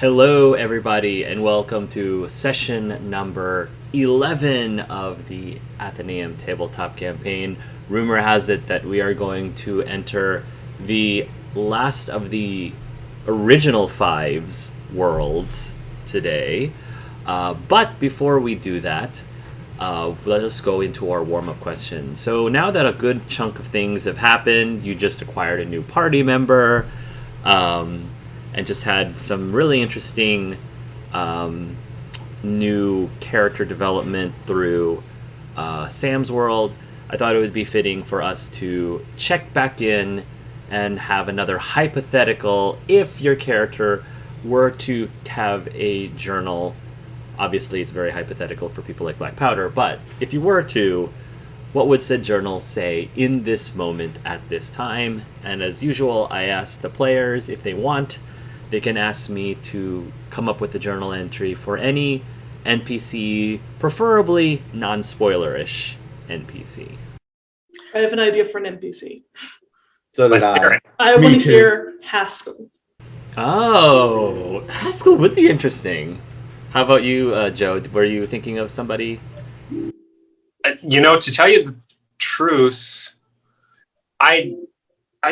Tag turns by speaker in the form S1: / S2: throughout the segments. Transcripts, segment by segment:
S1: Hello, everybody, and welcome to session number 11 of the Athenaeum Tabletop campaign. Rumor has it that we are going to enter the last of the original Fives worlds today. But before we do that, let us go into our warm-up questions. So now that a good chunk of things have happened, you just acquired a new party member, and just had some really interesting new character development through Sam's world, I thought it would be fitting for us to check back in and have another hypothetical if your character were to have a journal. Obviously, it's very hypothetical for people like Black Powder, but if you were to, what would said journal say in this moment at this time? And as usual, I ask the players if they want. They can ask me to come up with a journal entry for any NPC, preferably non-spoilerish NPC.
S2: I have an idea for an NPC.
S3: So did I.
S2: I want to hear Haskell.
S1: Oh, Haskell would be interesting. How about you, Joe? Were you thinking of somebody?
S4: To tell you the truth, I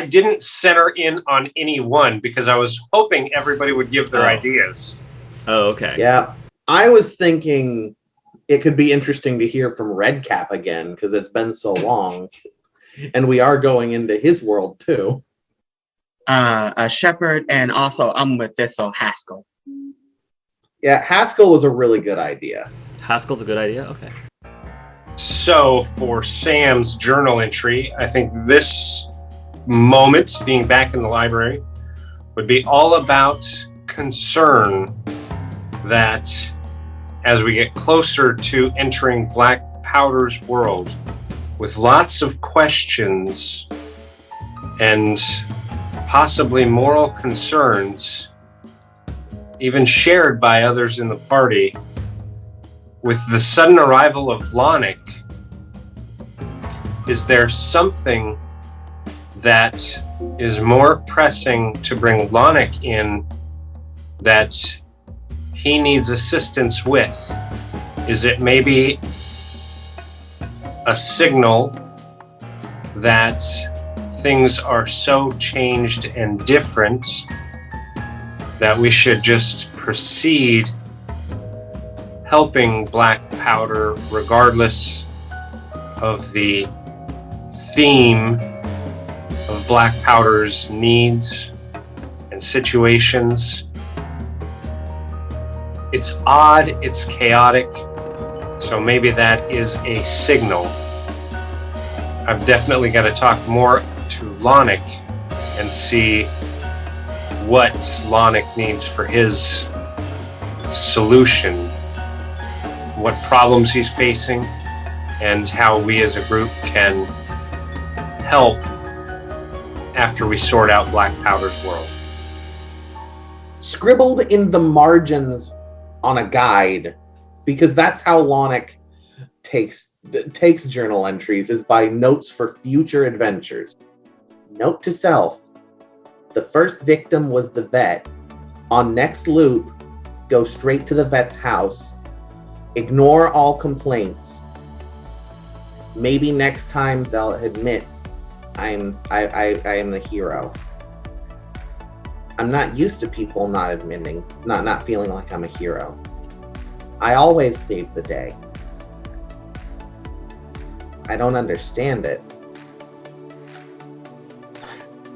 S4: didn't center in on any one because I was hoping everybody would give their ideas.
S1: Oh, okay.
S3: Yeah. I was thinking it could be interesting to hear from Redcap again because it's been so long. And we are going into his world too.
S5: A shepherd, and also I'm with this, so Haskell.
S3: Yeah, Haskell was a really good idea.
S1: Haskell's a good idea? Okay.
S4: So for Sam's journal entry, I think this moment, being back in the library, would be all about concern that as we get closer to entering Black Powder's world, with lots of questions and possibly moral concerns, even shared by others in the party, with the sudden arrival of Lonic, is there something that is more pressing to bring Lonic in that he needs assistance with? Is it maybe a signal that things are so changed and different that we should just proceed helping Black Powder regardless of the theme of Black Powder's needs and situations? It's odd, it's chaotic, so maybe that is a signal. I've definitely got to talk more to Lonic and see what Lonic needs for his solution, what problems he's facing, and how we as a group can help after we sort out Black Powder's world.
S3: Scribbled in the margins on a guide, because that's how Lonic takes journal entries, is by notes for future adventures. Note to self: the first victim was the vet. On next loop, go straight to the vet's house. Ignore all complaints. Maybe next time they'll admit I am the hero. I'm not used to people not admitting, not feeling like I'm a hero. I always save the day. I don't understand it.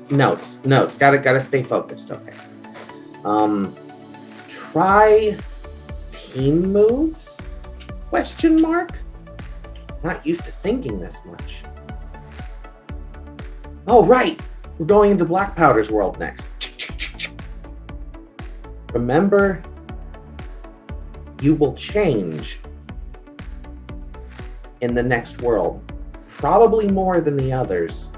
S3: Notes. Gotta stay focused. Okay. Try team moves? Question mark? Not used to thinking this much. Oh, right. We're going into Black Powder's world next. Remember, you will change in the next world, probably more than the others.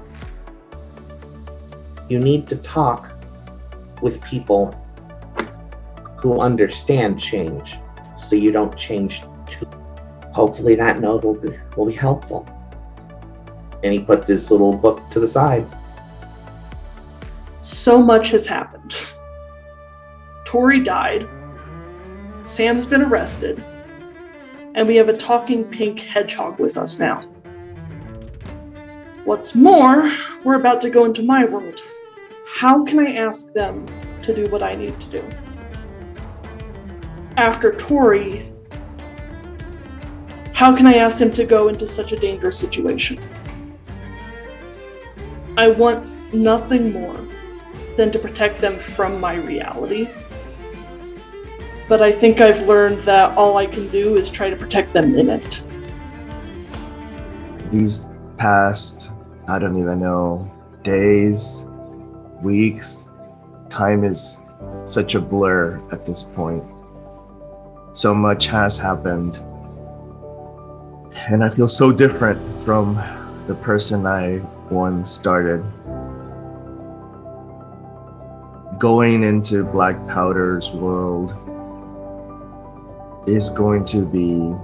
S3: You need to talk with people who understand change, so you don't change too. Hopefully that note will be helpful. And he puts his little book to the side.
S2: So much has happened. Tori died, Sam's been arrested, and we have a talking pink hedgehog with us now. What's more, we're about to go into my world. How can I ask them to do what I need to do? After Tori, how can I ask them to go into such a dangerous situation? I want nothing more than to protect them from my reality. But I think I've learned that all I can do is try to protect them in it.
S6: These past, I don't even know, days, weeks, time is such a blur at this point. So much has happened. And I feel so different from the person I once started. Going into Black Powder's world is going to be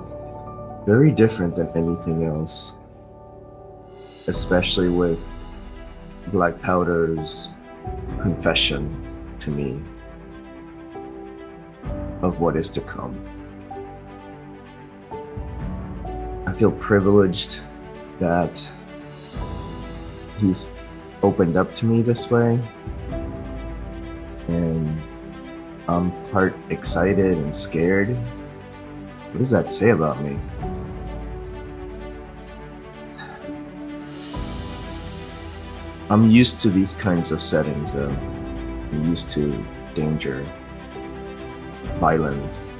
S6: very different than anything else, especially with Black Powder's confession to me of what is to come. I feel privileged that he's opened up to me this way, and I'm part excited and scared. What does that say about me? I'm used to these kinds of settings. I'm used to danger, violence.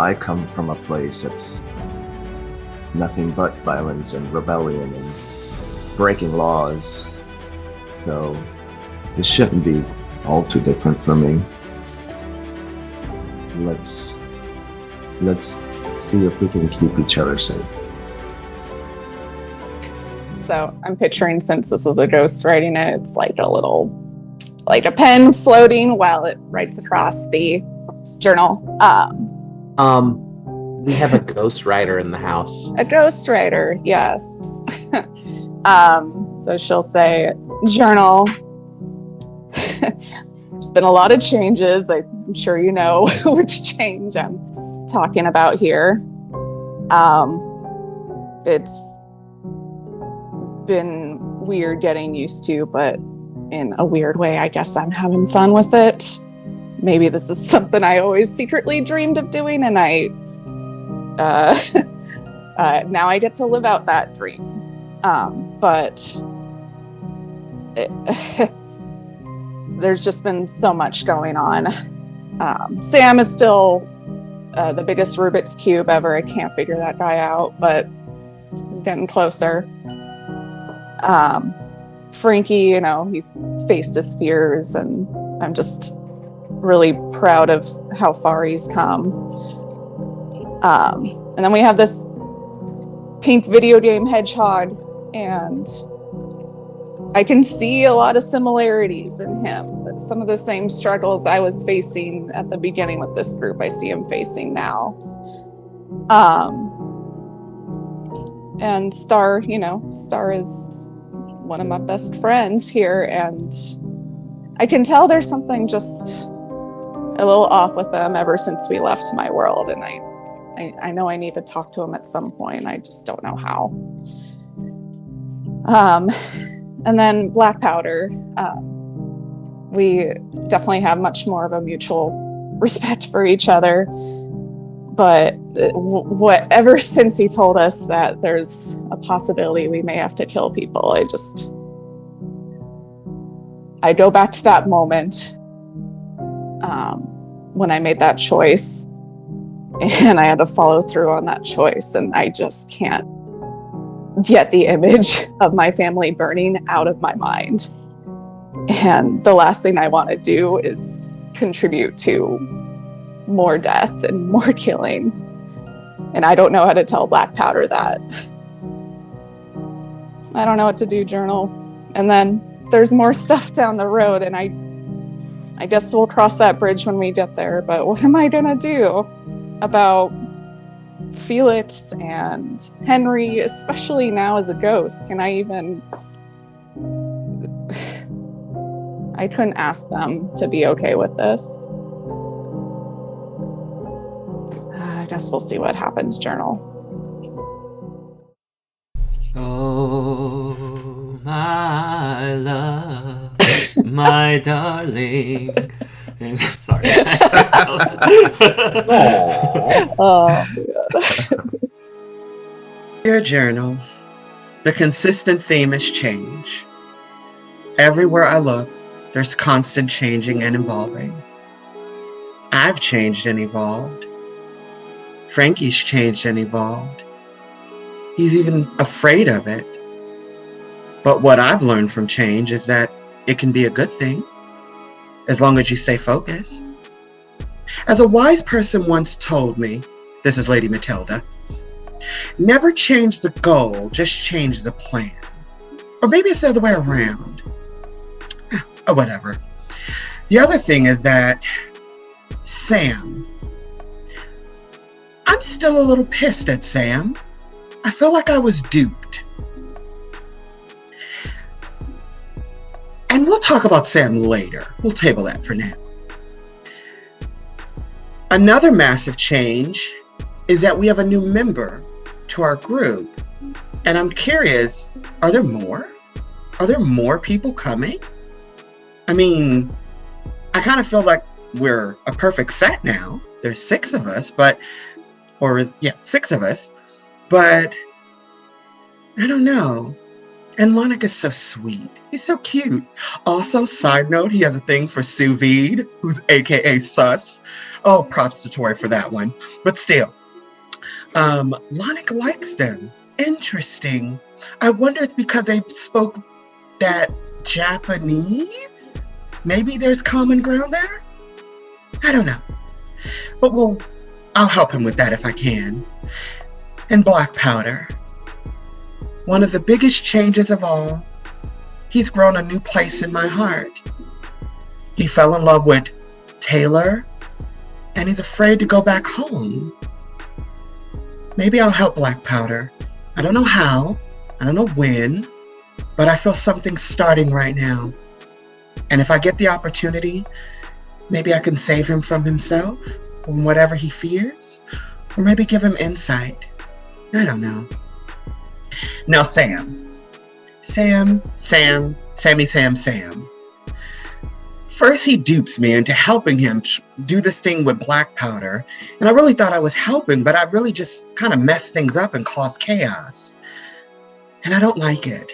S6: I come from a place that's nothing but violence and rebellion and breaking laws. So this shouldn't be all too different for me. Let's see if we can keep each other safe.
S7: So I'm picturing, since this is a ghost writing it, it's like a pen floating while it writes across the journal.
S3: We have a ghostwriter in the house.
S7: A ghostwriter, yes. So she'll say, journal. There's been a lot of changes. I'm sure you know which change I'm talking about here. It's been weird getting used to, but in a weird way, I guess I'm having fun with it. Maybe this is something I always secretly dreamed of doing, and now I get to live out that dream. There's just been so much going on. Sam is still the biggest Rubik's Cube ever. I can't figure that guy out, but I'm getting closer. Frankie, he's faced his fears, and I'm just really proud of how far he's come. And then we have this pink video game hedgehog, and I can see a lot of similarities in him. Some of the same struggles I was facing at the beginning with this group, I see him facing now. And Starr, Starr is one of my best friends here, and I can tell there's something just a little off with them ever since we left my world, and I know I need to talk to him at some point. I just don't know how. And then Black Powder, we definitely have much more of a mutual respect for each other. But ever since he told us that there's a possibility we may have to kill people, I go back to that moment when I made that choice, and I had to follow through on that choice, and I just can't get the image of my family burning out of my mind. And the last thing I want to do is contribute to more death and more killing. And I don't know how to tell Black Powder that. I don't know what to do, journal. And then there's more stuff down the road, and I guess we'll cross that bridge when we get there. But what am I gonna do about Felix and Henry, especially now as a ghost? Can I even... I couldn't ask them to be okay with this. guess we'll see what happens, journal.
S1: Oh, my love, my darling. Sorry.
S3: Aww.
S7: Oh,
S5: Dear journal, the consistent theme is change. Everywhere I look, there's constant changing and evolving. I've changed and evolved. Frankie's changed and evolved. He's even afraid of it. But what I've learned from change is that it can be a good thing, as long as you stay focused. As a wise person once told me, this is Lady Matilda, never change the goal, just change the plan. Or maybe it's the other way around. Or whatever. The other thing is that Sam, I'm still a little pissed at Sam. I feel like I was duped. And we'll talk about Sam later. We'll table that for now. Another massive change is that we have a new member to our group. And I'm curious, are there more? Are there more people coming? I mean, I kind of feel like we're a perfect set now. There's 6 of us, 6 of us. But I don't know. And Lonik is so sweet. He's so cute. Also, side note, he has a thing for sous vide, who's AKA sus. Oh, props to Tori for that one. But still, Lonik likes them. Interesting. I wonder it's because they spoke that Japanese? Maybe there's common ground there? I don't know. But I'll help him with that if I can. And Black Powder. One of the biggest changes of all, he's grown a new place in my heart. He fell in love with Taylor, and he's afraid to go back home. Maybe I'll help Black Powder. I don't know how, I don't know when, but I feel something starting right now. And if I get the opportunity, maybe I can save him from himself, from whatever he fears, or maybe give him insight. I don't know. Now, Sam. First, he dupes me into helping him do this thing with Black Powder. And I really thought I was helping, but I really just kind of messed things up and caused chaos. And I don't like it.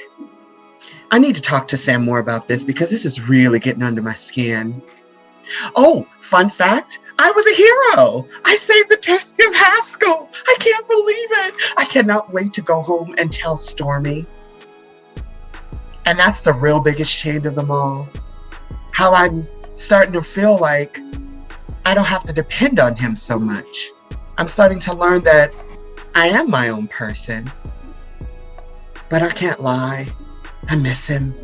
S5: I need to talk to Sam more about this because this is really getting under my skin. Oh, fun fact, I was a hero. I saved the Detective Haskell. I can't believe it. I cannot wait to go home and tell Stormy. And that's the real biggest change of them all. How I'm starting to feel like I don't have to depend on him so much. I'm starting to learn that I am my own person. But I can't lie. I miss him.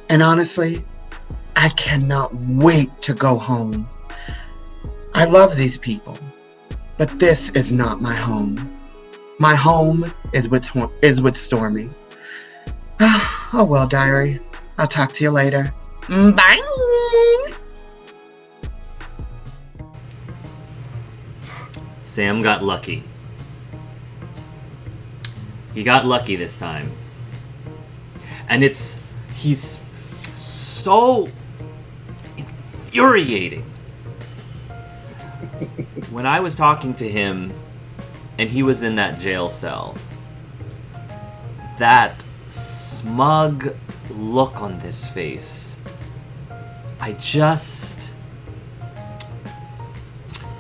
S5: And honestly, I cannot wait to go home. I love these people, but this is not my home. My home is with Stormy. Oh well, diary. I'll talk to you later. Bye.
S1: Sam got lucky. He got lucky this time. And he's so infuriating. When I was talking to him and he was in that jail cell, that smug look on this face,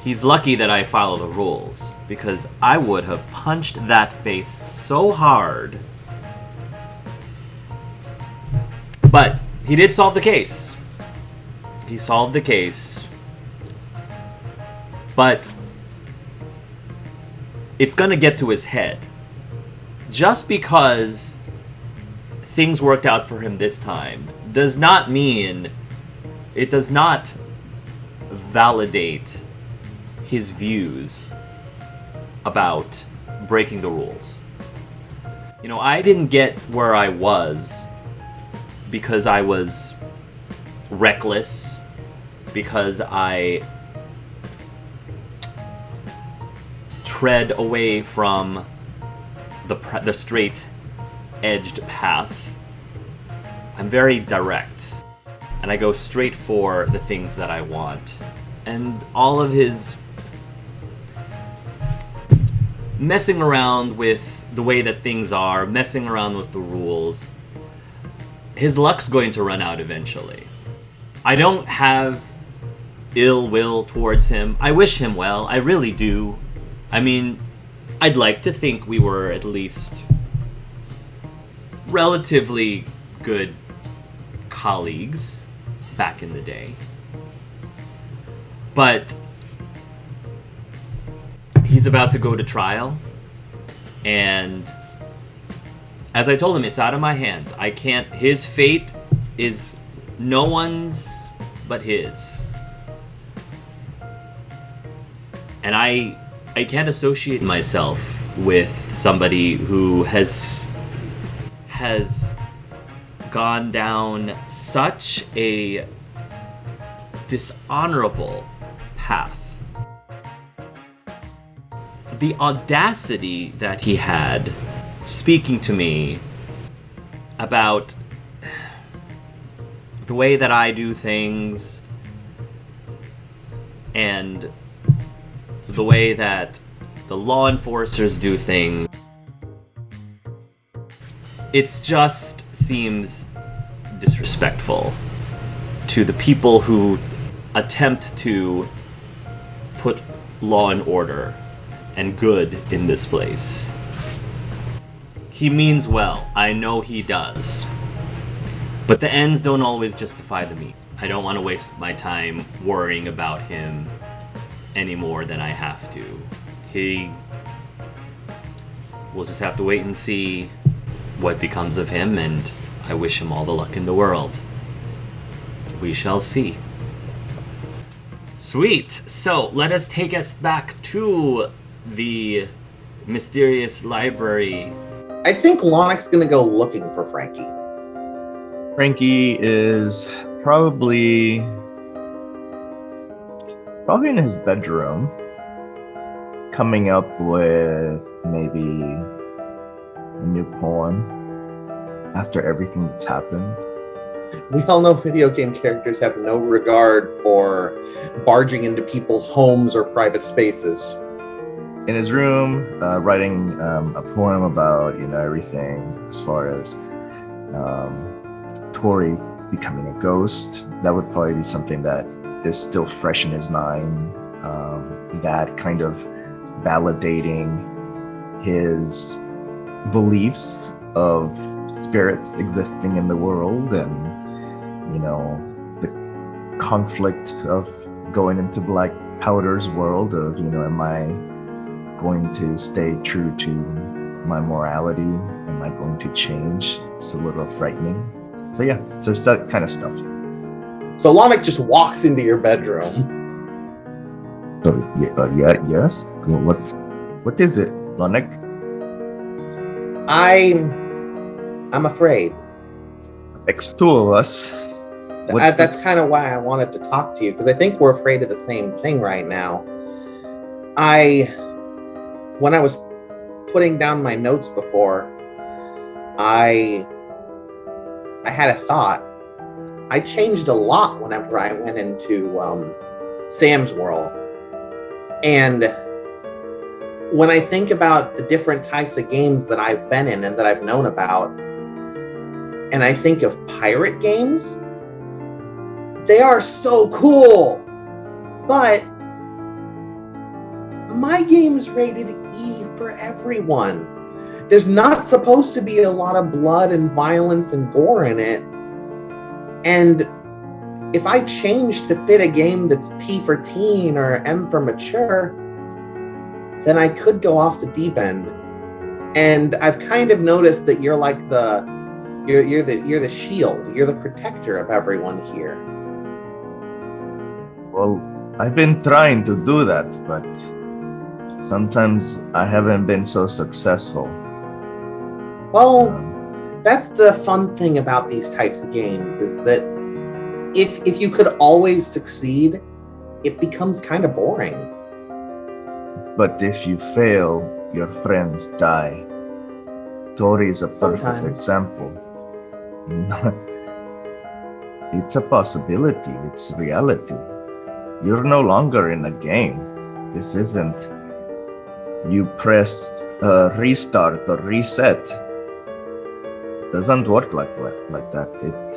S1: he's lucky that I follow the rules, because I would have punched that face so hard. But he did solve the case. He solved the case. But it's going to get to his head. Just because things worked out for him this time does not mean, it does not validate his views about breaking the rules. You know, I didn't get where I was because I was reckless, because I tread away from the straight-edged path. I'm very direct, and I go straight for the things that I want. And all of his messing around with the way that things are, messing around with the rules, his luck's going to run out eventually. I don't have ill will towards him. I wish him well. I really do. I mean, I'd like to think we were at least relatively good colleagues back in the day. But he's about to go to trial, and as I told him, it's out of my hands. I can't. His fate is no one's but his. And I can't associate myself with somebody who has gone down such a dishonorable path. The audacity that he had speaking to me about the way that I do things and the way that the law enforcers do things. It just seems disrespectful to the people who attempt to put law and order and good in this place. He means well. I know he does. But the ends don't always justify the means. I don't want to waste my time worrying about him any more than I have to. We'll just have to wait and see what becomes of him, and I wish him all the luck in the world. We shall see. Sweet. So let us take us back to the mysterious library.
S3: I think Lonnick's gonna go looking for Frankie.
S6: Frankie is probably in his bedroom, coming up with maybe a new poem after everything that's happened.
S3: We all know video game characters have no regard for barging into people's homes or private spaces.
S6: In his room, writing a poem about everything as far as Tori becoming a ghost. That would probably be something that is still fresh in his mind. That kind of validating his beliefs of spirits existing in the world, and the conflict of going into Black Powder's world of am I going to stay true to my morality? Am I going to change? It's a little frightening. So yeah, so it's that kind of stuff.
S3: So Lonnick just walks into your bedroom.
S6: So yes. What is it, Lonnick?
S3: I'm afraid.
S6: Next two of us.
S3: That's kind of why I wanted to talk to you, because I think we're afraid of the same thing right now. When I was putting down my notes before, I had a thought. I changed a lot whenever I went into Sam's world. And when I think about the different types of games that I've been in and that I've known about, and I think of pirate games, they are so cool. But my game's rated E for everyone. There's not supposed to be a lot of blood and violence and gore in it. And if I change to fit a game that's T for teen or M for mature, then I could go off the deep end. And I've kind of noticed that you're like you're the shield, you're the protector of everyone here.
S6: Well, I've been trying to do that, but sometimes I haven't been so successful.
S3: Well, that's the fun thing about these types of games, is that if you could always succeed, it becomes kind of boring.
S6: But if you fail, your friends die. Tori is a perfect
S3: Sometimes.
S6: example. It's a possibility. It's reality. You're no longer in a game. This isn't. You press restart or reset. It doesn't work like that.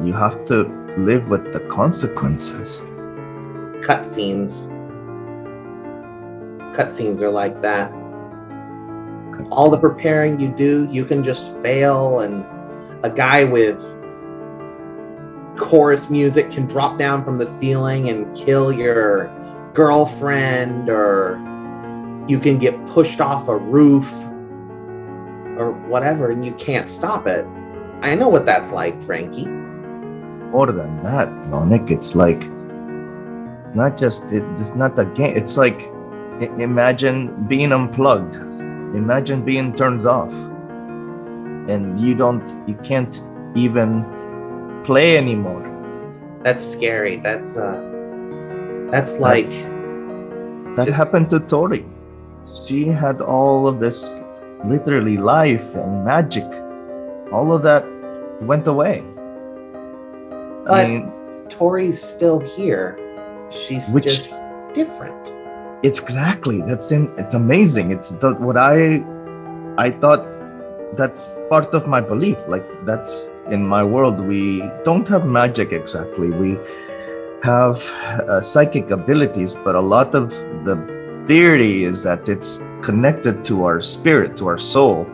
S6: You have to live with the consequences.
S3: Cutscenes are like that. All the preparing you do, you can just fail, and a guy with chorus music can drop down from the ceiling and kill your girlfriend, or you can get pushed off a roof or whatever, and you can't stop it. I know what that's like, Frankie.
S6: It's more than that, Nick. It's like, it's not a game. It's like, imagine being unplugged. Imagine being turned off. And you can't even play anymore.
S3: That's scary. That's like...
S6: That happened to Tori. She had all of this, literally, life and magic. All of that went away.
S3: But Tori's still here. She's just different.
S6: It's exactly. It's amazing. It's what I thought. That's part of my belief. Like, that's in my world. We don't have magic exactly. We have psychic abilities, but a lot of the theory is that it's connected to our spirit, to our soul.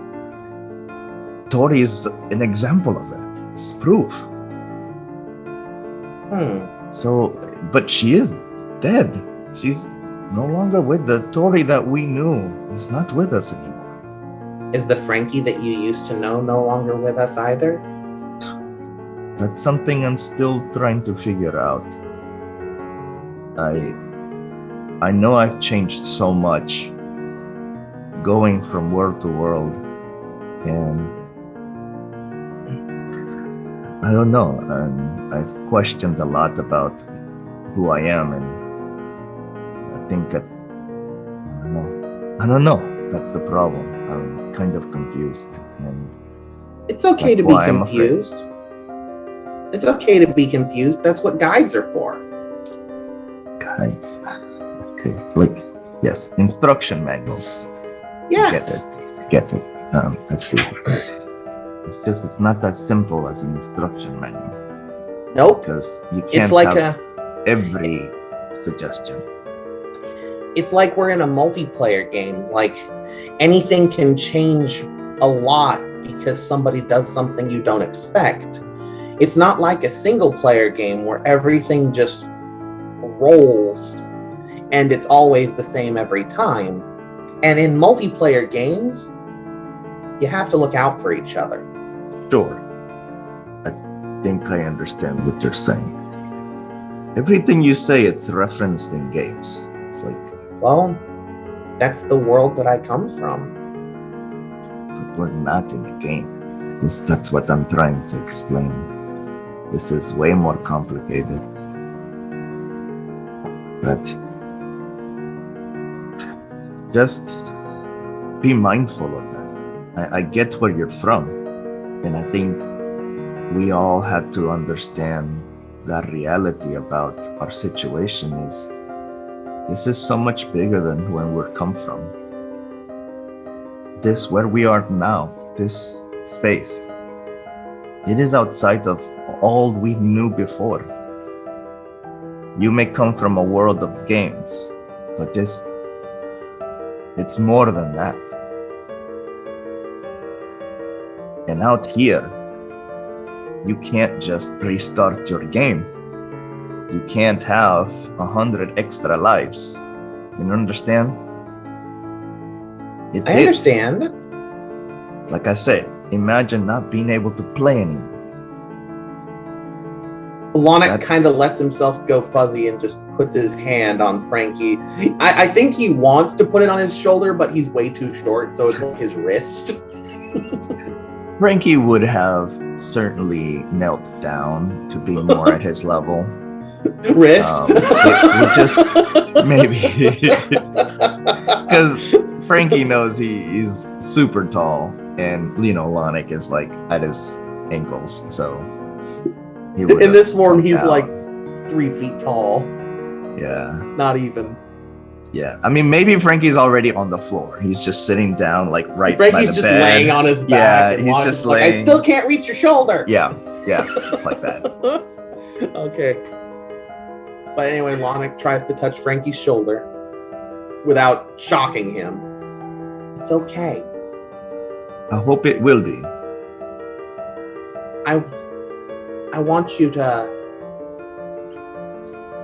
S6: Tori is an example of that. It's proof. So, but she is dead. She's no longer with the Tori that we knew. Is not with us anymore.
S3: Is the Frankie that you used to know no longer with us either?
S6: That's something I'm still trying to figure out. I know I've changed so much going from world to world, and I don't know. I've questioned a lot about who I am, and I think that I don't know. That's the problem. I'm kind of confused, and
S3: it's okay to be confused. It's okay to be confused. That's what guides are for.
S6: Guides. Okay, like, yes, instruction manuals.
S3: Yes.
S6: Get it. I see. It's not that simple as an instruction manual.
S3: Nope.
S6: Because you can't have every suggestion.
S3: It's like we're in a multiplayer game. Like, anything can change a lot because somebody does something you don't expect. It's not like a single player game where everything just rolls and it's always the same every time. And in multiplayer games, you have to look out for each other.
S6: Sure. I think I understand what you're saying. Everything you say, it's referenced in games. It's like,
S3: well, that's the world that I come from.
S6: But we're not in a game. That's what I'm trying to explain. This is way more complicated. But just be mindful of that. I get where you're from, and I think we all had to understand that reality about our situation is this is so much bigger than where we're come from. This, where we are now, this space, it is outside of all we knew before. You may come from a world of games, but it's more than that. And out here, you can't just restart your game. You can't have 100 extra lives. You understand?
S3: I understand.
S6: Like I said, imagine not being able to play anymore.
S3: Lonik kind of lets himself go fuzzy and just puts his hand on Frankie. I think he wants to put it on his shoulder, but he's way too short, so it's like his wrist.
S6: Frankie would have certainly knelt down to be more at his level.
S3: Wrist?
S6: Maybe. Because Frankie knows he's super tall, and Lonic is like at his ankles, so he would.
S3: In this form, he's
S6: down.
S3: like 3 feet tall.
S6: Yeah.
S3: Not even.
S6: Yeah. I mean, maybe Frankie's already on the floor. He's just sitting down, like right by
S3: Frankie's
S6: the
S3: just
S6: bed.
S3: laying on his back.
S6: Yeah,
S3: and
S6: he's
S3: Lonic's
S6: just
S3: like,
S6: laying.
S3: I still can't reach your shoulder.
S6: Yeah. It's like that.
S3: Okay. But anyway, Lonic tries to touch Frankie's shoulder without shocking him. It's okay.
S6: I hope it will be.
S3: I want you to...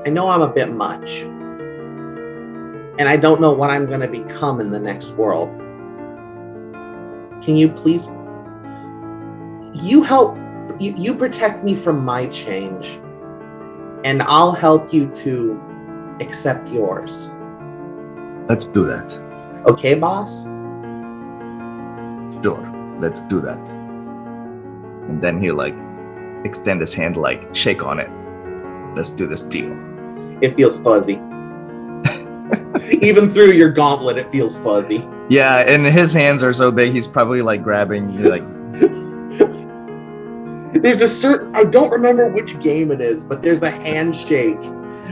S3: I know I'm a bit much. And I don't know what I'm going to become in the next world. Can you please... You help... You protect me from my change. And I'll help you to accept yours.
S6: Let's do that.
S3: Okay, boss?
S6: Sure. Let's do that. And then he'll like extend his hand, like shake on it. Let's do this deal.
S3: It feels fuzzy. Even through your gauntlet, it feels fuzzy.
S6: Yeah, and his hands are so big, he's probably like grabbing you, like.
S3: There's a certain, I don't remember which game it is, but there's a handshake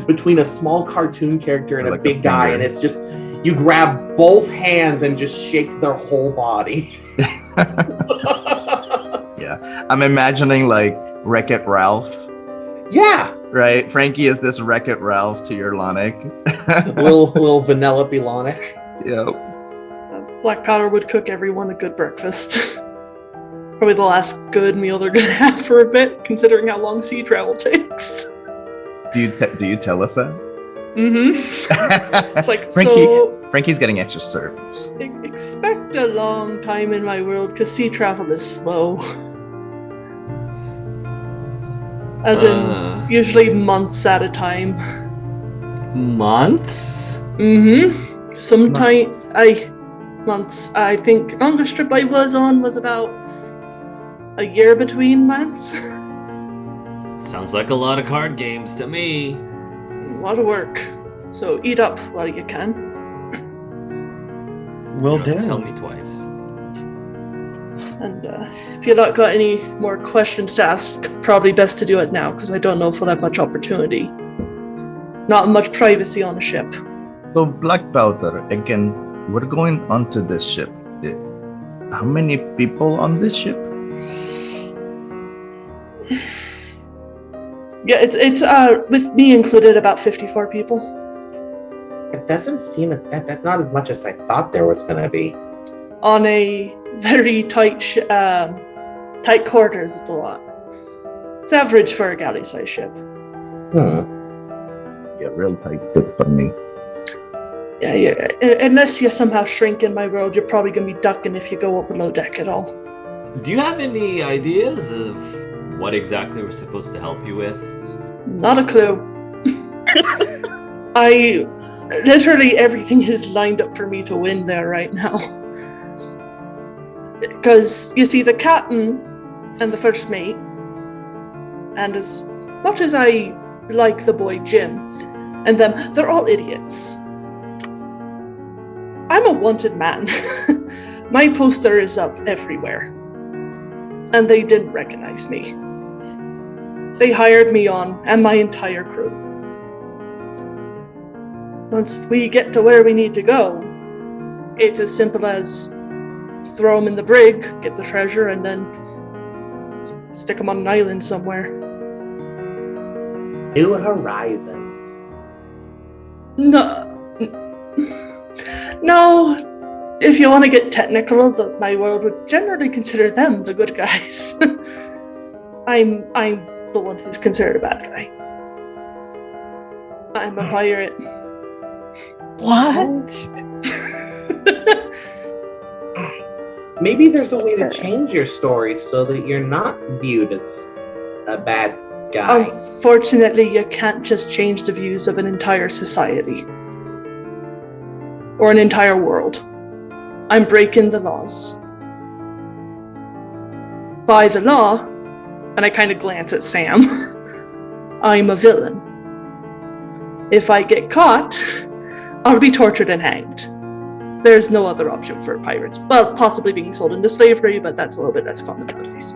S3: between a small cartoon character and
S6: Like
S3: a big
S6: a
S3: guy,
S6: finger.
S3: and it's just, you grab both hands and just shake their whole body.
S6: Yeah, I'm imagining like Wreck-It Ralph,
S3: Yeah,
S6: right? Frankie is this Wreck-It Ralph to your Lonic.
S3: little vanilla Lonic.
S6: Yep.
S2: Black Powder would cook everyone a good breakfast. Probably the last good meal they're gonna have for a bit, considering how long sea travel takes.
S6: Do you tell us that?
S2: Mm-hmm. It's like,
S6: Frankie's getting extra servants.
S2: expect a long time in my world, because sea travel is slow. As in, usually months at a time.
S1: Months?
S2: Mm-hmm. Sometimes months. I think longest trip I was on was about a year between lands.
S1: Sounds like a lot of card games to me.
S2: A lot of work. So eat up while you can.
S5: Will
S1: You don't have to
S5: do.
S1: tell me twice.
S2: And if you've not got any more questions to ask, probably best to do it now, because I don't know if we'll have much opportunity. Not much privacy on a ship.
S6: So Black Powder, again, we're going onto this ship. How many people on this ship?
S2: Yeah, it's with me included, about 54 people.
S3: It doesn't seem that's not as much as I thought there was going to be.
S2: On a very tight quarters, it's a lot. It's average for a galley-sized ship.
S6: Yeah, real tight fit for me.
S2: Yeah. Unless you somehow shrink in my world, you're probably going to be ducking if you go up below deck at all.
S1: Do you have any ideas of what exactly we're supposed to help you with?
S2: Not a clue. Literally everything is lined up for me to win there right now. Because, you see, the captain and the first mate, and as much as I like the boy Jim, and them, they're all idiots. I'm a wanted man. My poster is up everywhere. And they didn't recognize me. They hired me on, and my entire crew. Once we get to where we need to go, it's as simple as throw them in the brig, get the treasure, and then stick them on an island somewhere.
S3: New Horizons.
S2: No, if you want to get technical, my world would generally consider them the good guys. I'm the one who's considered a bad guy. I'm a pirate.
S7: What?
S3: Maybe there's a way to change your story so that you're not viewed as a bad guy.
S2: Unfortunately, you can't just change the views of an entire society. Or an entire world. I'm breaking the laws. By the law, and I kind of glance at Sam, I'm a villain. If I get caught, I'll be tortured and hanged. There's no other option for pirates. Well, possibly being sold into slavery, but that's a little bit less common nowadays.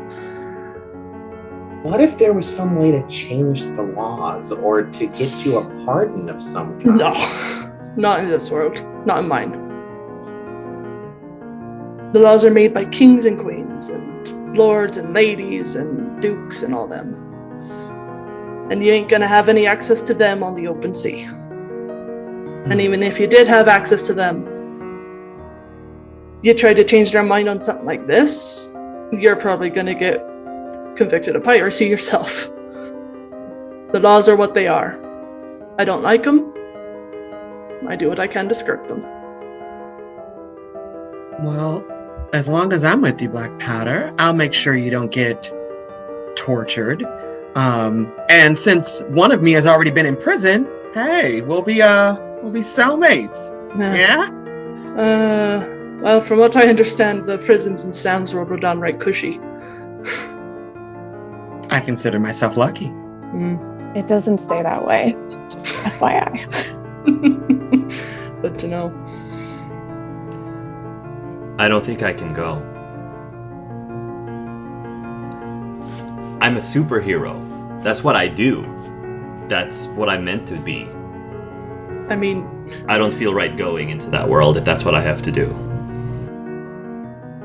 S3: What if there was some way to change the laws or to get you a pardon of some kind?
S2: No, not in this world. Not in mine. The laws are made by kings and queens, and lords and ladies, and dukes and all them. And you ain't gonna have any access to them on the open sea. And even if you did have access to them, you try to change their mind on something like this, you're probably gonna get convicted of piracy yourself. The laws are what they are. I don't like them. I do what I can to skirt them.
S5: Well, as long as I'm with you, Black Powder, I'll make sure you don't get tortured. And since one of me has already been in prison, hey, we'll be cellmates. Yeah?
S2: Well, from what I understand, the prisons in Sam's World were downright cushy.
S5: I consider myself lucky.
S7: It doesn't stay that way. Just FYI.
S2: Good to know.
S1: I don't think I can go. I'm a superhero. That's what I do. That's what I'm meant to be.
S2: I mean,
S1: I don't feel right going into that world if that's what I have to do.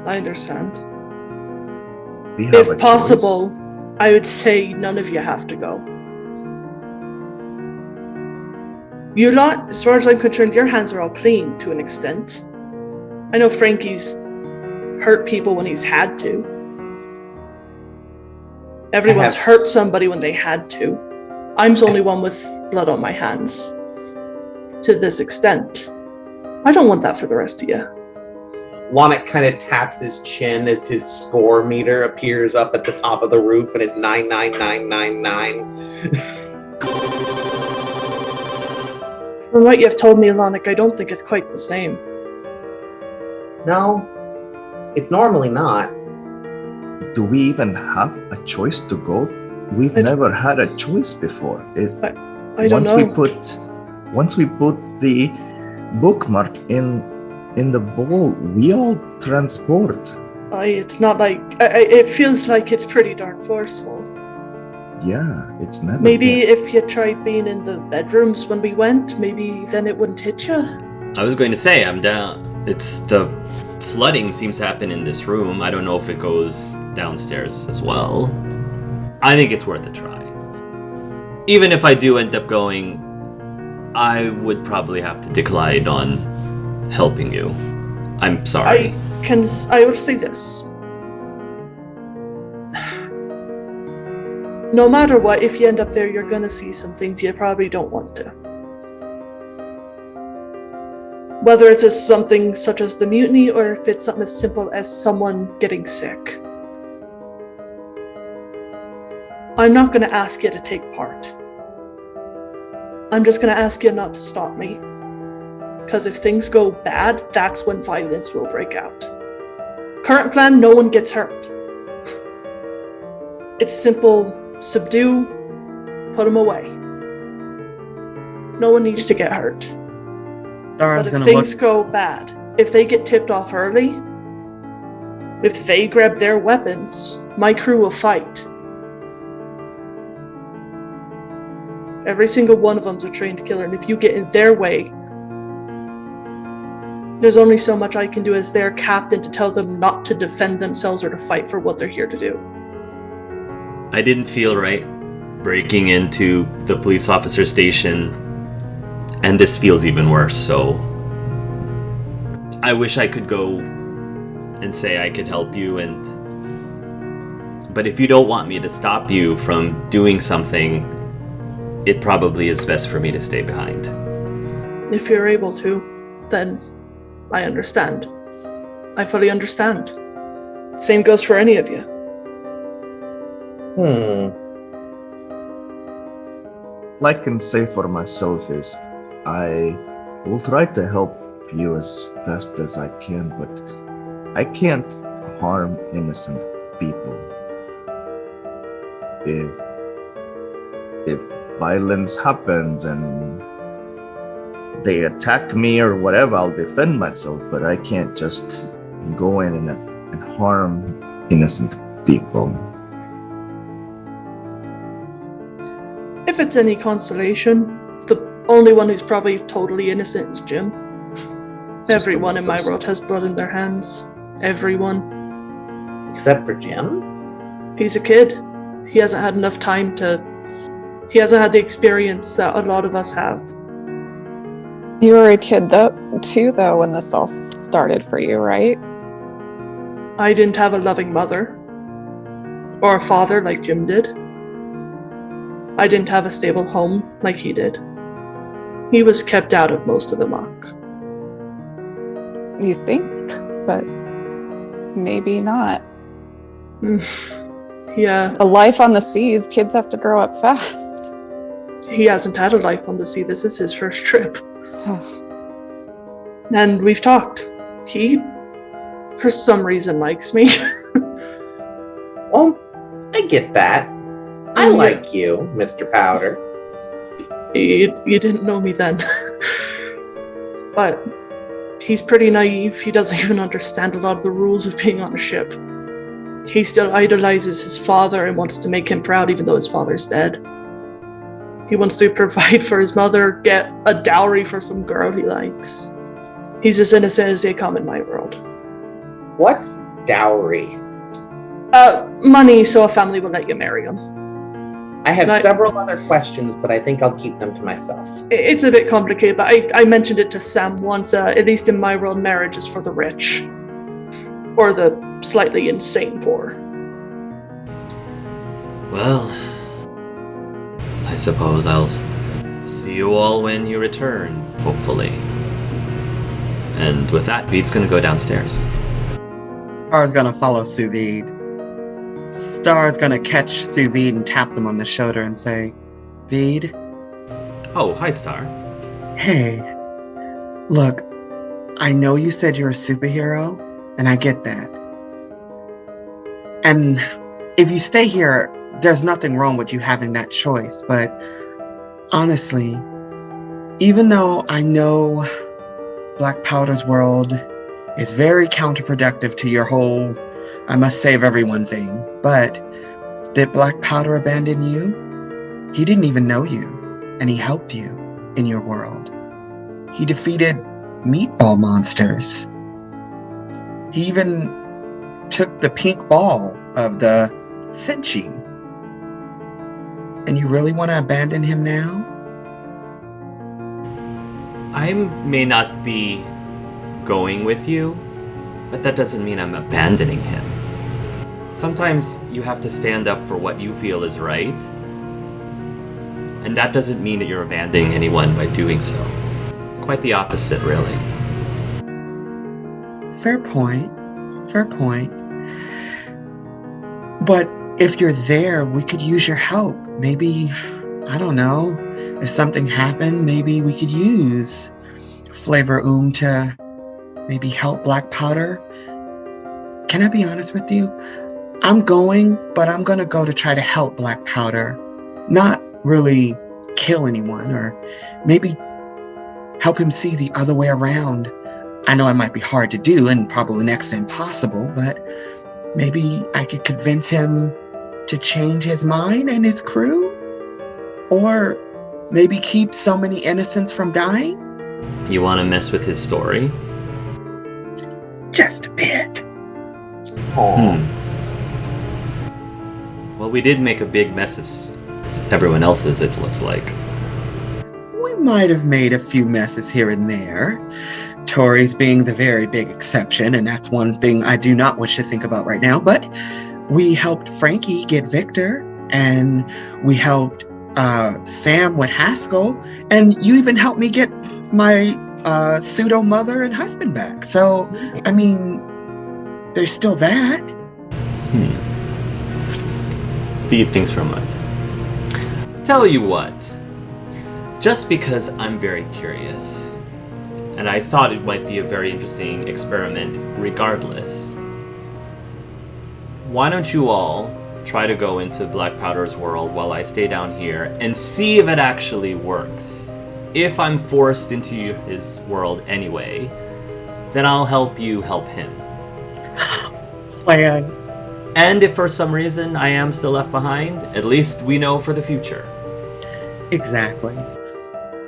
S2: I understand.
S6: We have a
S2: If possible, I would say none of you have to go. You lot, as far as I'm concerned, your hands are all clean to an extent. I know Frankie's hurt people when he's had to. Everyone's hurt somebody when they had to. I'm the only one with blood on my hands. To this extent. I don't want that for the rest of you.
S3: Lonnet kind of taps his chin as his score meter appears up at the top of the roof, and it's 99999.
S2: From what you've told me, Alonic, I don't think it's quite the same.
S3: No, it's normally not.
S6: Do we even have a choice to go? We've never had a choice before.
S2: I don't know.
S6: Once we put the bookmark in the bowl, we all transport.
S2: It's not like... it feels like it's pretty darn forceful.
S6: Yeah, it's never...
S2: Maybe if you tried being in the bedrooms when we went, maybe then it wouldn't hit you.
S1: I was going to say, I'm down. It's the flooding seems to happen in this room. I don't know if it goes downstairs as well. I think it's worth a try. Even if I do end up going, I would probably have to decline on helping you. I'm sorry.
S2: I would say this. No matter what, if you end up there, you're gonna see some things you probably don't want to. Whether it's something such as the mutiny, or if it's something as simple as someone getting sick. I'm not gonna ask you to take part. I'm just gonna ask you not to stop me. Because if things go bad, that's when violence will break out. Current plan, no one gets hurt. It's simple, subdue, put them away. No one needs to get hurt.
S5: Star's
S2: But if things go bad, if they get tipped off early, if they grab their weapons, my crew will fight. Every single one of them's a trained killer, and if you get in their way, there's only so much I can do as their captain to tell them not to defend themselves or to fight for what they're here to do.
S1: I didn't feel right breaking into the police officer station, and this feels even worse, so I wish I could go and say I could help you, but if you don't want me to stop you from doing something, it probably is best for me to stay behind.
S2: If you're able to, then I understand. I fully understand. Same goes for any of you.
S6: All I can say for myself is I will try to help you as best as I can, but I can't harm innocent people. If violence happens and they attack me or whatever, I'll defend myself, but I can't just go in and harm innocent people.
S2: If it's any consolation, the only one who's probably totally innocent is Jim. Everyone in my world has blood in their hands. Everyone.
S3: Except for Jim?
S2: He's a kid. He hasn't had enough time to... He hasn't had the experience that a lot of us have.
S7: You were a kid too, when this all started for you, right?
S2: I didn't have a loving mother. Or a father like Jim did. I didn't have a stable home like he did. He was kept out of most of the muck.
S7: You think, but maybe not.
S2: Yeah.
S7: A life on the seas, kids have to grow up fast.
S2: He hasn't had a life on the sea. This is his first trip. And we've talked. He, for some reason, likes me.
S3: Well, I get that. I like you, Mr. Powder.
S2: You didn't know me then. But he's pretty naive. He doesn't even understand a lot of the rules of being on a ship. He still idolizes his father and wants to make him proud even though his father's dead. He wants to provide for his mother, get a dowry for some girl he likes. He's as innocent as they come in my world.
S3: What's dowry?
S2: Money so a family will let you marry him.
S3: I have several other questions, but I think I'll keep them to myself.
S2: It's a bit complicated, but I mentioned it to Sam once. At least in my world, marriage is for the rich. Or the slightly insane poor.
S1: Well, I suppose I'll see you all when you return, hopefully. And with that, Bede's gonna go downstairs.
S5: Star's gonna follow sous vide. Star's gonna catch sous vide and tap them on the shoulder and say, Vide?
S1: Oh, hi, Starr.
S5: Hey, look, I know you said you're a superhero, and I get that. And if you stay here, there's nothing wrong with you having that choice, but honestly, even though I know Black Powder's world is very counterproductive to your whole I must save everyone thing, but did Black Powder abandon you? He didn't even know you, and he helped you in your world. He defeated meatball monsters. He even took the pink ball of the Senshi. And you really want to abandon him now?
S1: I may not be going with you, but that doesn't mean I'm abandoning him. Sometimes you have to stand up for what you feel is right, and that doesn't mean that you're abandoning anyone by doing so. Quite the opposite, really.
S5: Fair point. Fair point. But if you're there, we could use your help. Maybe, I don't know, if something happened, maybe we could use Flavor to maybe help Black Powder. Can I be honest with you? I'm going, but I'm going to go to try to help Black Powder. Not really kill anyone, or maybe help him see the other way around. I know it might be hard to do and probably next to impossible, but maybe I could convince him to change his mind and his crew? Or maybe keep so many innocents from dying?
S1: You want to mess with his story?
S5: Just a bit.
S1: Well, we did make a big mess of everyone else's, it looks like.
S5: We might have made a few messes here and there. Tori's being the very big exception, and that's one thing I do not wish to think about right now, but we helped Frankie get Victor, and we helped Sam with Haskell, and you even helped me get my pseudo-mother and husband back. So, I mean, there's still that.
S1: Feed things for a moment. Tell you what, just because I'm very curious, and I thought it might be a very interesting experiment regardless, why don't you all try to go into Black Powder's world while I stay down here and see if it actually works? if I'm forced into his world anyway, then I'll help you help him.
S5: Plan.
S1: And if for some reason I am still left behind, at least we know for the future.
S5: Exactly.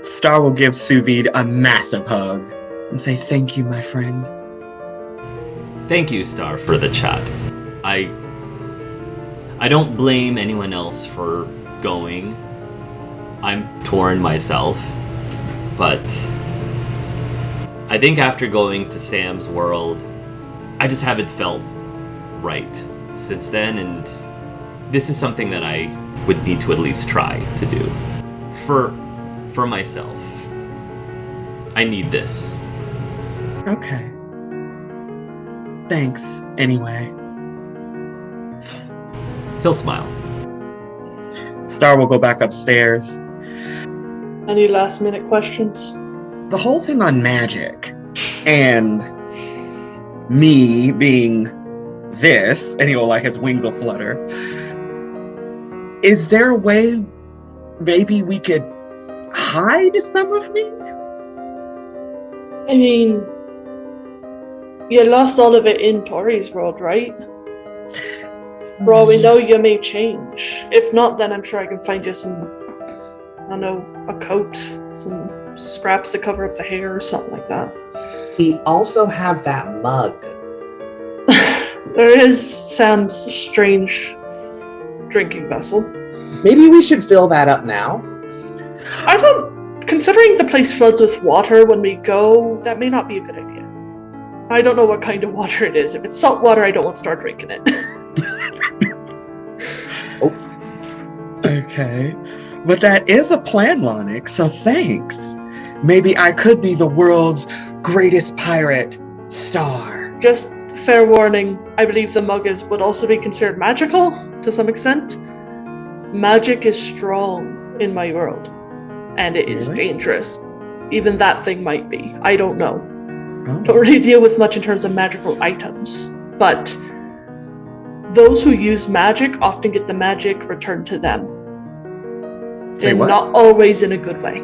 S5: Starr will give Sous Vide a massive hug and say, "Thank you, my friend."
S1: Thank you, Starr, for the chat. I don't blame anyone else for going. I'm torn myself, but I think after going to Sam's world, I just haven't felt right since then, and this is something that I would need to at least try to do. For myself. I need this.
S5: Okay. Thanks, anyway.
S1: He'll smile.
S5: Starr will go back upstairs.
S2: Any last minute questions?
S5: The whole thing on magic and me being this, and he'll like his wings will flutter. Is there a way maybe we could hide some of me?
S2: I mean, you lost all of it in Tori's world, right? For all we know, you may change. If not, then I'm sure I can find you some, I don't know, a coat, some scraps to cover up the hair or something like that.
S3: We also have that mug.
S2: There is Sam's strange drinking vessel.
S3: Maybe we should fill that up now.
S2: Considering the place floods with water when we go, that may not be a good idea. I don't know what kind of water it is. If it's salt water, I don't want to start drinking it.
S5: Okay. But that is a plan, Lonic, so thanks. Maybe I could be the world's greatest pirate, Starr.
S2: Just fair warning, I believe the mug would also be considered magical to some extent. Magic is strong in my world, and it is
S5: Really?
S2: dangerous. Even that thing might be. I don't know.
S5: Oh.
S2: Don't really deal with much in terms of magical items, but those who use magic often get the magic returned to them.
S5: Say
S2: And
S5: what?
S2: not always in a good way.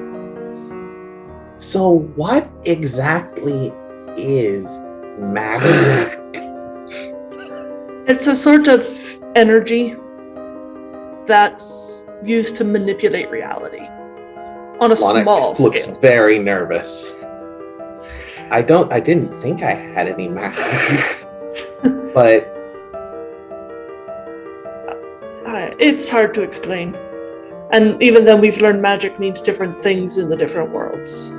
S3: So what exactly is magic?
S2: It's a sort of energy that's used to manipulate reality on a small
S3: Lonic looks
S2: scale.
S3: very nervous. I didn't think I had any magic. But
S2: It's hard to explain. And even then, we've learned magic means different things in the different worlds.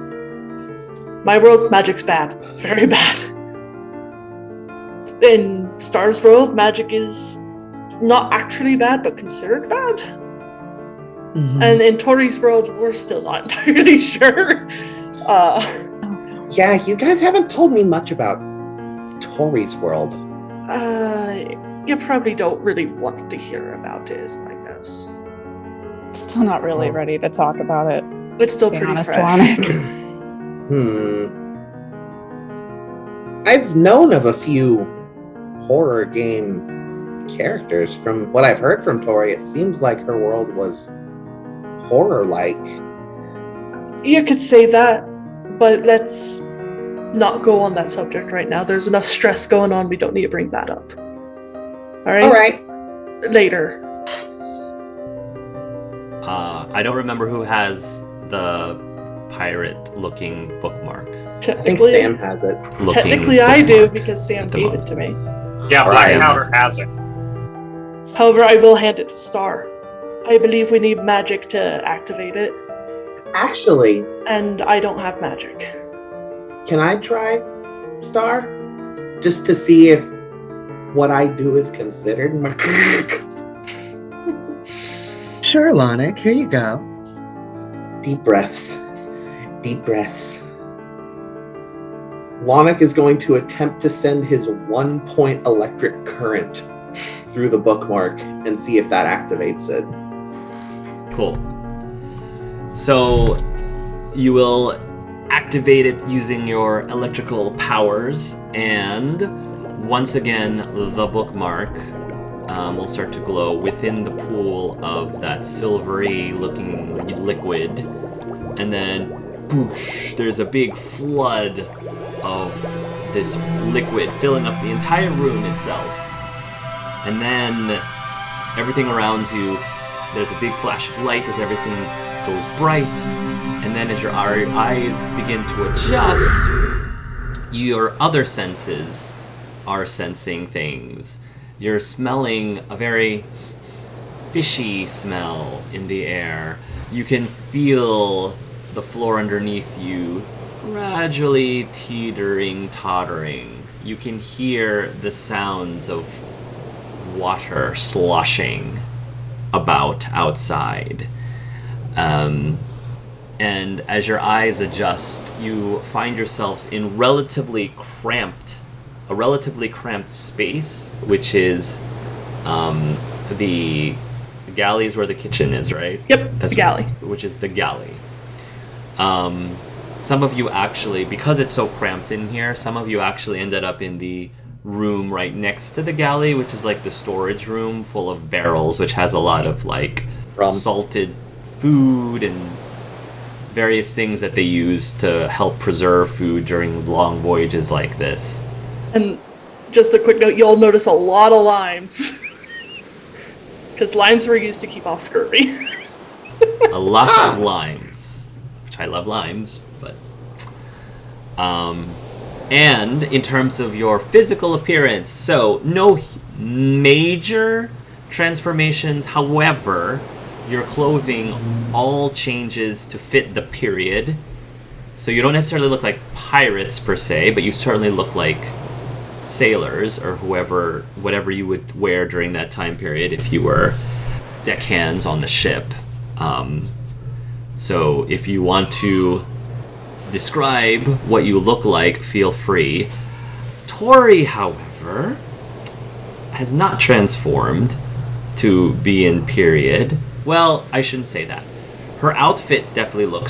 S2: My world, magic's bad. Very bad. In Starr's world, magic is not actually bad, but considered bad.
S5: Mhm.
S2: And in Tori's world, we're still not entirely sure.
S3: yeah, you guys haven't told me much about Tori's world.
S2: You probably don't really want to hear about it, is my guess.
S7: Still not really ready to talk about it.
S2: It's still
S7: To be
S2: pretty
S7: honest,
S2: fresh.
S7: Lonic.
S3: I've known of a few horror game characters. From what I've heard from Tori, it seems like her world was horror-like.
S2: You could say that, but let's not go on that subject right now. There's enough stress going on. We don't need to bring that up. All right?
S3: All right.
S2: Later.
S1: I don't remember who has the pirate-looking bookmark.
S3: I think Sam has it.
S2: Technically, I do because Sam
S1: at the
S2: gave
S1: moment.
S2: it to me.
S4: Yeah,
S3: Right.
S4: Black Powder has it.
S2: However, I will hand it to Starr. I believe we need magic to activate it,
S3: Actually,
S2: and I don't have magic.
S3: can I try, Starr? Just to see if what I do is considered magic.
S5: Sure, Lonic, here you go.
S3: Deep breaths. Deep breaths. Lonic is going to attempt to send his 1-point electric current through the bookmark and see if that activates it.
S1: Cool. So you will activate it using your electrical powers, and once again, the bookmark will start to glow within the pool of that silvery-looking liquid, and then boosh, there's a big flood of this liquid filling up the entire room itself. And then everything around you, there's a big flash of light as everything goes bright. And then as your eyes begin to adjust, your other senses are sensing things. You're smelling a very fishy smell in the air. You can feel the floor underneath you gradually teetering, tottering. You can hear the sounds of water sloshing about outside. And as your eyes adjust, you find yourselves in a relatively cramped space, which is the galley is where the kitchen is, right?
S2: Yep, the galley.
S1: Which is the galley. Some of you actually, because it's so cramped in here, some of you actually ended up in the room right next to the galley, which is like the storage room full of barrels, which has a lot of like salted food and various things that they use to help preserve food during long voyages like this.
S2: And just a quick note, you'll notice a lot of limes. Because limes were used to keep off scurvy.
S1: A lot of limes. Which I love limes, but... and in terms of your physical appearance, so no major transformations, however, your clothing all changes to fit the period. So you don't necessarily look like pirates per se, but you certainly look like sailors or whatever you would wear during that time period if you were deckhands on the ship. So if you want to describe what you look like, feel free. Tori, however, has not transformed to be in period. Well, I shouldn't say that. Her outfit definitely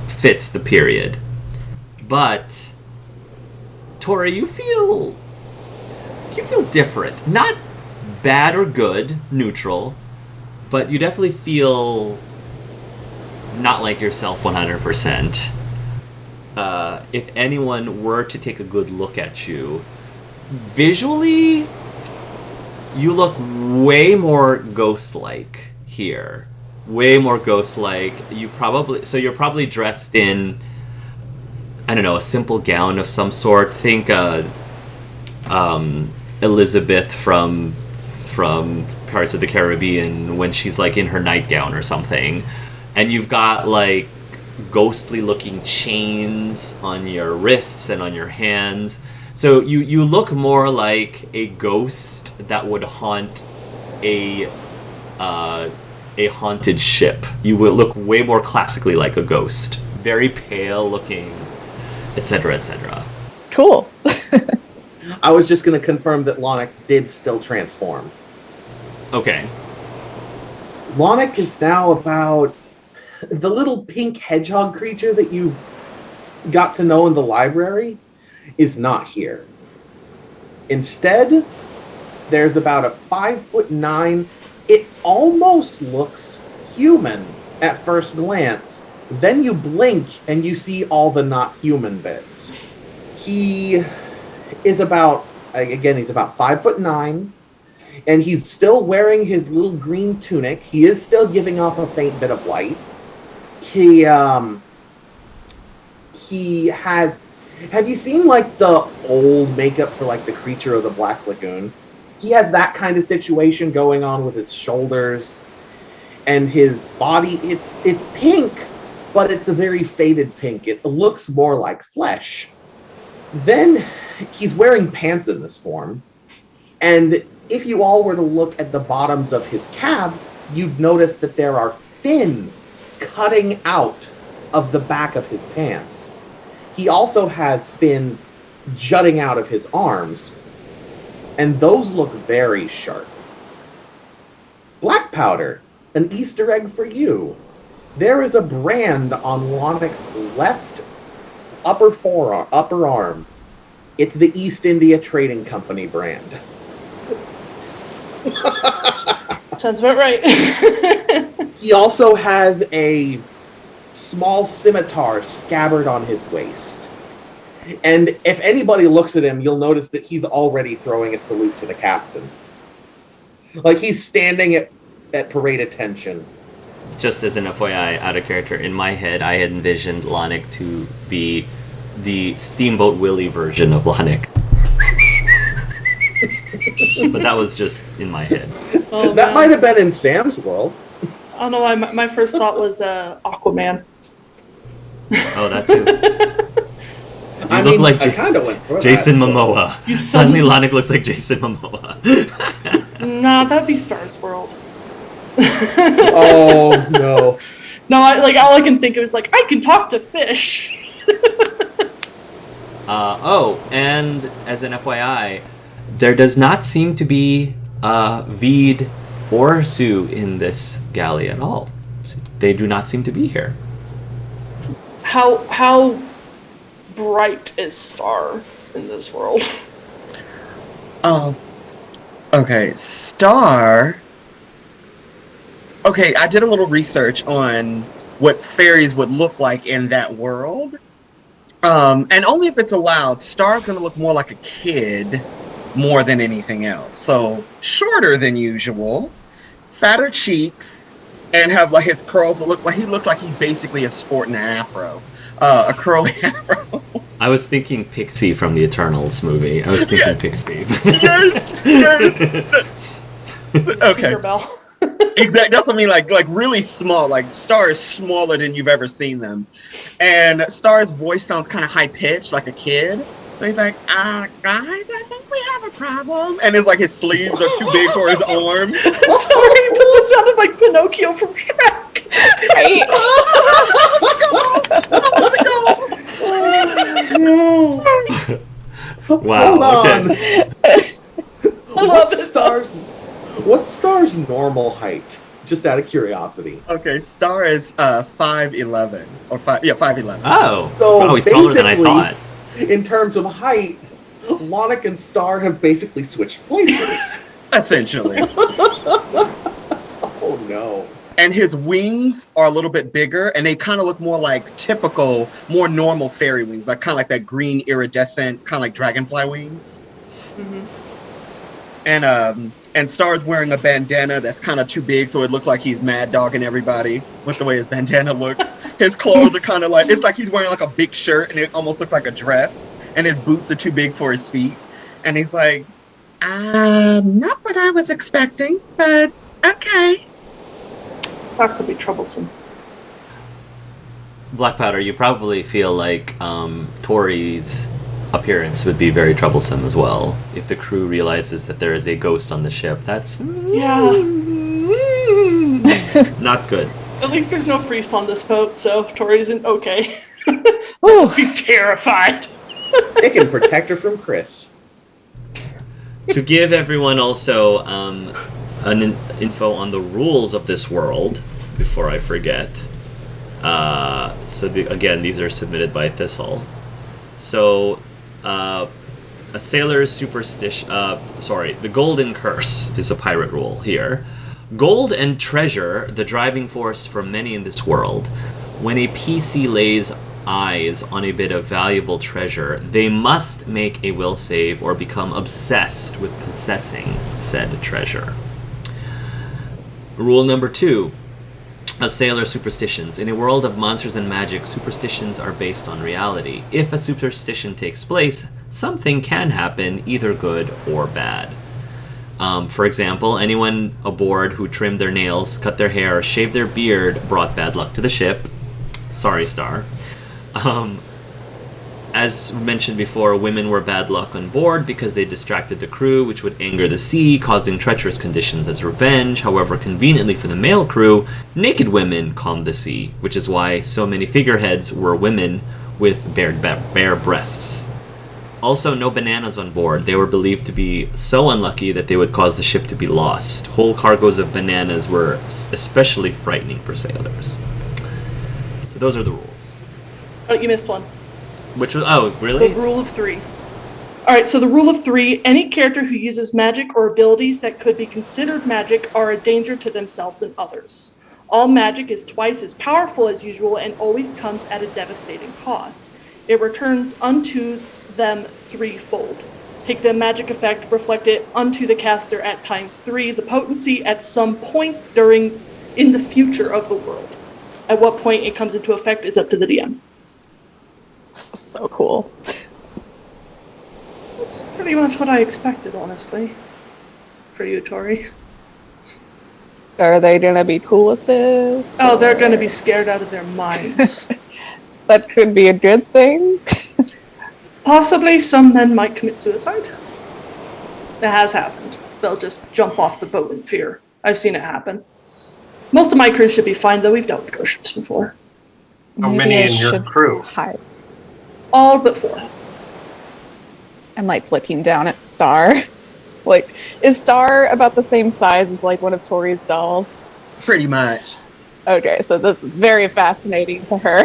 S1: fits the period. But Tori, you feel different. Not bad or good, neutral, but you definitely feel not like yourself 100%. If anyone were to take a good look at you, visually, you look way more ghost-like here. Way more ghost-like. You're probably dressed in, I don't know, a simple gown of some sort. Think Elizabeth from Pirates of the Caribbean when she's like in her nightgown or something. And you've got like ghostly looking chains on your wrists and on your hands. So you look more like a ghost that would haunt a haunted ship. You will look way more classically like a ghost. Very pale looking, etc., etc.
S7: Cool.
S3: I was just going to confirm that Lonic did still transform.
S1: Okay.
S3: Lonic is now about the little pink hedgehog creature that you've got to know in the library is not here. Instead, there's about a 5'9". It almost looks human at first glance. Then you blink and you see all the not human bits. He is about, again, he's about 5'9", and he's still wearing his little green tunic. He is still giving off a faint bit of light. He has, have you seen like the old makeup for like the creature of the Black Lagoon? He has that kind of situation going on with his shoulders and his body. It's pink, but it's a very faded pink. It looks more like flesh. Then he's wearing pants in this form. And if you all were to look at the bottoms of his calves, you'd notice that there are fins cutting out of the back of his pants. He also has fins jutting out of his arms, and those look very sharp. Black powder, an Easter egg for you. There is a brand on Lonic's left upper arm. It's the East India Trading Company brand.
S2: Sounds about right.
S3: He also has a small scimitar scabbard on his waist. And if anybody looks at him, you'll notice that he's already throwing a salute to the captain. Like he's standing at parade attention.
S1: Just as an FYI, out of character, in my head, I had envisioned Lonic to be the Steamboat Willie version of Lonic. But that was just in my head.
S2: Oh,
S3: That
S2: man.
S3: might have been in Sam's world.
S2: I don't know why my first thought was Aquaman.
S1: Oh, that too.
S3: I
S1: look
S3: mean,
S1: like
S3: I kind of went for
S1: Jason
S3: that, so-
S1: Momoa.
S2: You
S1: Suddenly Lonic looks like Jason Momoa.
S2: Nah, that'd be Star's world.
S3: Oh no!
S2: No, all I can think of is like I can talk to fish.
S1: And as an FYI, there does not seem to be Veed or Sue in this galley at all. They do not seem to be here.
S2: How bright is Starr in this world?
S5: Oh. Okay, Starr. Okay, I did a little research on what fairies would look like in that world. And only if it's allowed, Star's gonna look more like a kid more than anything else. So shorter than usual, fatter cheeks, and have like his curls that look like he's basically a sporting afro. A curly afro.
S1: I was thinking Pixie from the Eternals movie. I was thinking Pixie.
S5: Yes. Okay.
S2: Tinkerbell.
S5: Exactly. That's what I mean. Like really small. Like Starr is smaller than you've ever seen them, and Starr's voice sounds kind of high pitched, like a kid. So he's like, guys, I think we have a problem. And it's like his sleeves are too big for his arm.
S2: Sorry, but that sounded like Pinocchio from Shrek.
S7: Right?
S1: Wow.
S3: Hold on.
S1: Okay.
S3: What's Star's normal height? Just out of curiosity.
S5: Okay, Starr is 5'11" or 5'11".
S1: Oh.
S3: So
S1: He's taller than I
S3: basically,
S1: thought.
S3: In terms of height, Lonic and Starr have basically switched places.
S5: Essentially.
S3: Oh no.
S5: And his wings are a little bit bigger, and they kind of look more like typical, more normal fairy wings, like kind of like that green iridescent, kind of like dragonfly wings.
S2: Mm-hmm.
S5: And Star's wearing a bandana that's kind of too big, so it looks like he's mad dogging everybody with the way his bandana looks. His clothes are kind of like, it's like he's wearing like a big shirt, and it almost looks like a dress. And his boots are too big for his feet. And he's like, not what I was expecting, but okay.
S2: That could be troublesome.
S1: Black Powder, you probably feel like Tori's appearance would be very troublesome as well. If the crew realizes that there is a ghost on the ship, that's
S2: Yeah.
S1: not good.
S2: At least there's no priest on this boat, so Tori isn't okay.
S7: Ooh.
S2: Just be terrified.
S3: It can protect her from Chris.
S1: To give everyone also an info on the rules of this world, before I forget. Again, these are submitted by Thistle. So, a sailor's superstition. The golden curse is a pirate rule here. Gold and treasure, the driving force for many in this world. When a PC lays eyes on a bit of valuable treasure, they must make a will save or become obsessed with possessing said treasure. Rule number 2. A sailor's superstitions. In a world of monsters and magic, superstitions are based on reality. If a superstition takes place, something can happen, either good or bad. For example, anyone aboard who trimmed their nails, cut their hair, or shaved their beard brought bad luck to the ship. Sorry, Starr. As mentioned before, women were bad luck on board because they distracted the crew, which would anger the sea, causing treacherous conditions as revenge. However, conveniently for the male crew, naked women calmed the sea, which is why so many figureheads were women with bare breasts. Also, no bananas on board. They were believed to be so unlucky that they would cause the ship to be lost. Whole cargoes of bananas were especially frightening for sailors. So those are the rules.
S2: Oh, you missed one.
S1: Which was, oh, really?
S2: The rule of 3. Alright, so the rule of 3, any character who uses magic or abilities that could be considered magic are a danger to themselves and others. All magic is twice as powerful as usual and always comes at a devastating cost. It returns unto them threefold. Take the magic effect, reflect it unto the caster at times 3, the potency at some point in the future of the world. At what point it comes into effect is up to the DM.
S7: This is so cool.
S2: That's pretty much what I expected, honestly. For you, Tori.
S7: Are they gonna be cool with this?
S2: Oh, they're going to be scared out of their minds.
S7: That could be a good thing.
S2: Possibly some men might commit suicide. It has happened. They'll just jump off the boat in fear. I've seen it happen. Most of my crew should be fine, though. We've dealt with ghost ships before.
S4: How
S7: Maybe
S4: many
S7: I
S4: in your
S7: should
S4: crew?
S7: hide.
S2: All but 4.
S7: I'm like looking down at Starr. Like, is Starr about the same size as like one of Tori's dolls?
S5: Pretty much.
S7: Okay, so this is very fascinating to her.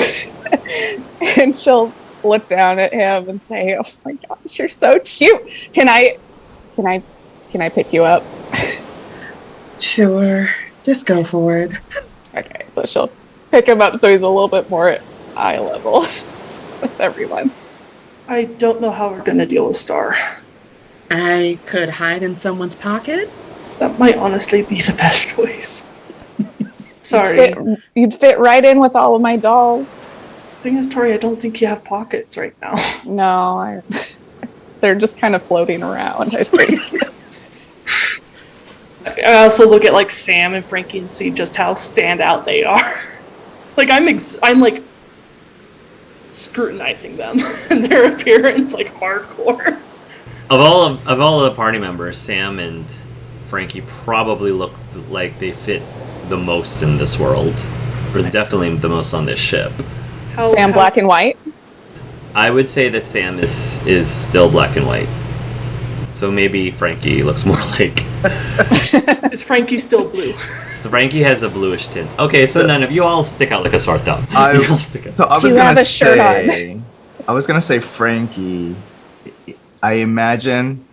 S7: And she'll look down at him and say, "Oh my gosh, you're so cute. Can I pick you up?"
S5: Sure. Just go for it.
S7: Okay, so she'll pick him up so he's a little bit more at eye level with everyone.
S2: I don't know how we're going to deal with Starr.
S5: I could hide in someone's pocket.
S2: That might honestly be the best choice. Sorry.
S7: You'd fit right in with all of my dolls.
S2: Thing is, Tori, I don't think you have pockets right now.
S7: No, they're just kind of floating around, I think.
S2: I also look at like Sam and Frankie and see just how standout they are. Like I'm like scrutinizing them and their appearance like hardcore.
S1: Of all of the party members, Sam and Frankie probably look like they fit the most in this world. Or definitely the most on this ship.
S7: Sam black and white?
S1: I would say that Sam is still black and white. So maybe Frankie looks more like...
S2: Is Frankie still blue?
S1: Frankie has a bluish tint. Okay, so none of you all stick out like a sore thumb. You all stick out.
S7: Do you have a shirt on?
S6: I was gonna say Frankie. I imagine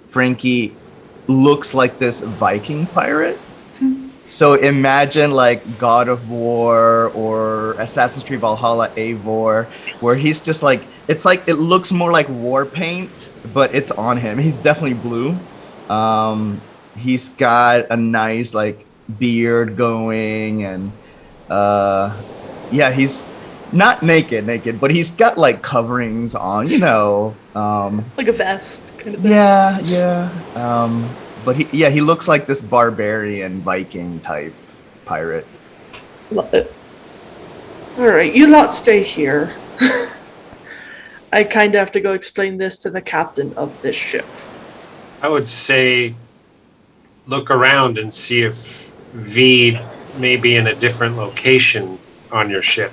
S6: Frankie looks like this Viking pirate. So imagine like God of War or Assassin's Creed Valhalla Eivor, where he's just like, it's like, it looks more like war paint, but it's on him. He's definitely blue. He's got a nice like beard going, and yeah, he's not naked, but he's got like coverings on, you know.
S2: Like a vest kind of thing.
S6: Yeah. But he looks like this barbarian Viking type pirate.
S2: Love it. Alright, you lot stay here. I kind of have to go explain this to the captain of this ship.
S4: I would say look around and see if V may be in a different location on your ship.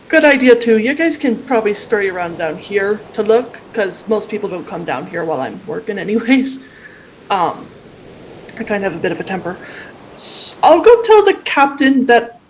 S2: Good idea too. You guys can probably scurry around down here to look, because most people don't come down here while I'm working anyways. I kind of have a bit of a temper. So I'll go tell the captain that